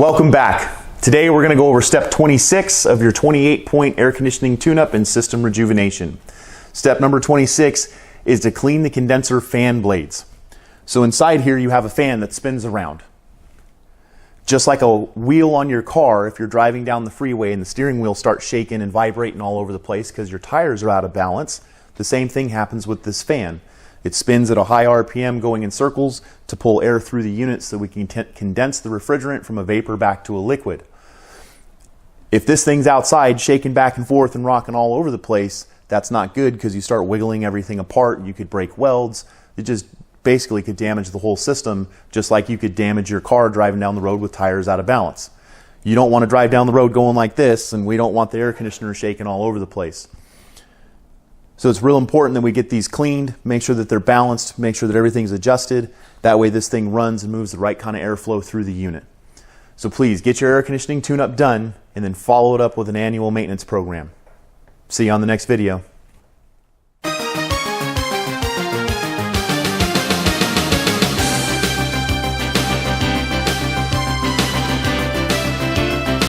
Welcome back. Today we're going to go over step 26 of your 28-point air conditioning tune-up and system rejuvenation. Step number 26 is to clean the condenser fan blades. So inside here you have a fan that spins around. Just like a wheel on your car, if you're driving down the freeway and the steering wheel starts shaking and vibrating all over the place because your tires are out of balance, the same thing happens with this fan. It spins at a high RPM going in circles to pull air through the unit so we can condense the refrigerant from a vapor back to a liquid. If this thing's outside shaking back and forth and rocking all over the place, that's not good because you start wiggling everything apart. You could break welds. It just basically could damage the whole system, just like you could damage your car driving down the road with tires out of balance. You don't want to drive down the road going like this, and we don't want the air conditioner shaking all over the place. So it's real important that we get these cleaned, make sure that they're balanced, make sure that everything's adjusted. That way this thing runs and moves the right kind of airflow through the unit. So please get your air conditioning tune-up done and then follow it up with an annual maintenance program. See you on the next video.